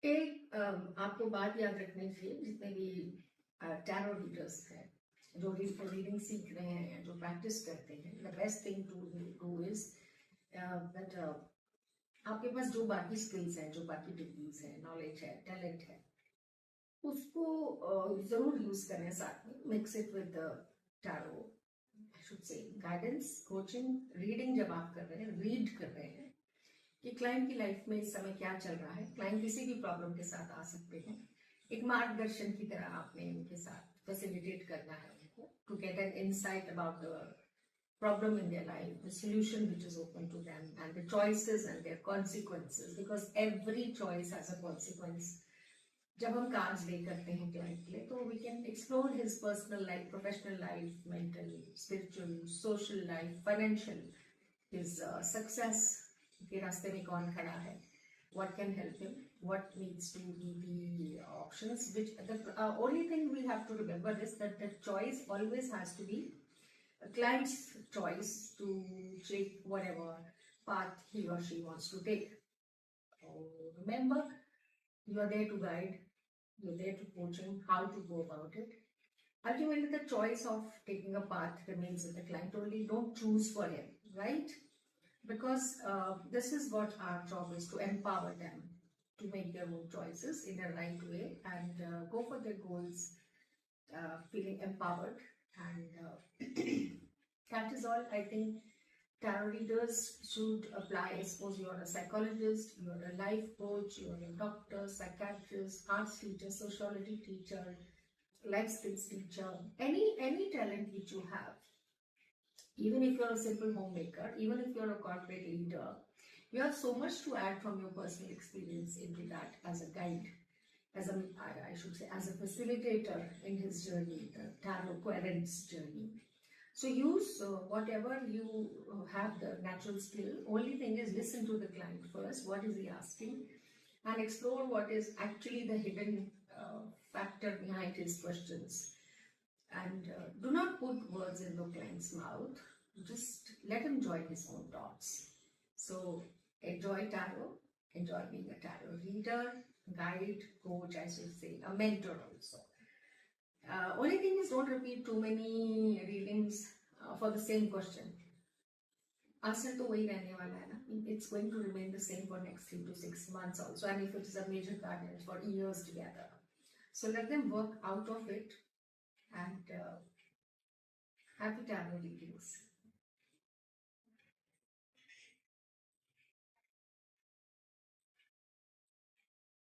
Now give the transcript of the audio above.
एक आपको बात याद रखनी चाहिए, जितने भी टैरो रीडर्स हैं जो रीडिंग सीख रहे हैं, जो प्रैक्टिस करते हैं, the best thing to do is that आपके पास जो बाकी स्किल्स हैं, जो बाकी डिग्रीज है, नॉलेज है, टैलेंट है, उसको जरूर यूज करें साथ में। Mix it with tarot, I should say guidance, coaching, reading. जब आप कर रहे हैं, रीड कर रहे हैं कि क्लाइंट की लाइफ में इस समय क्या चल रहा है, क्लाइंट किसी भी प्रॉब्लम के साथ आ सकते हैं, एक मार्गदर्शन की तरह आपने उनके साथ फैसिलिटेट करना है उनको, to get an insight about the problem in their life, the solution which is open to them, and the choices and their consequences, because every choice has a consequence. जब हम कार्ड्स ले करते हैं client के लिए, तो we can explore his personal life, professional life, mental, spiritual, social life, financial, his success के रास्ते में कौन खड़ा है, what can help him, what needs to be the options, which the only thing we have to remember is that the choice always has to be a client's choice to take whatever path he or she wants to take. So remember, you are there to guide, you're there to coach him how to go about it. Ultimately, the choice of taking a path remains with the client only. Don't choose for him, right? Because this is what our job is, to empower them to make their own choices in a right way and go for their goals, feeling empowered. And that is all. I think tarot readers should apply. I suppose you're a psychologist, you're a life coach, you're a doctor, psychiatrist, arts teacher, sociology teacher, life skills teacher, any talent which you have. Even if you're a simple homemaker, even if you're a corporate leader, you have so much to add from your personal experience into that as a guide, as a, I should say, as a facilitator in his journey, the tarot coherence journey. So use whatever you have the natural skill. Only thing is, listen to the client first. What is he asking? And explore what is actually the hidden factor behind his questions. And do not put words in the client's mouth. Just let him join his own thoughts. So enjoy tarot. Enjoy being a tarot reader, guide, coach, I should say, a mentor also. Only thing is, don't repeat too many readings for the same question. Answer to वही रहने वाला है ना. It's going to remain the same for next 3 to 6 months also, and if it is a major guidance for years together. So let them work out of it, and happy tarot readings.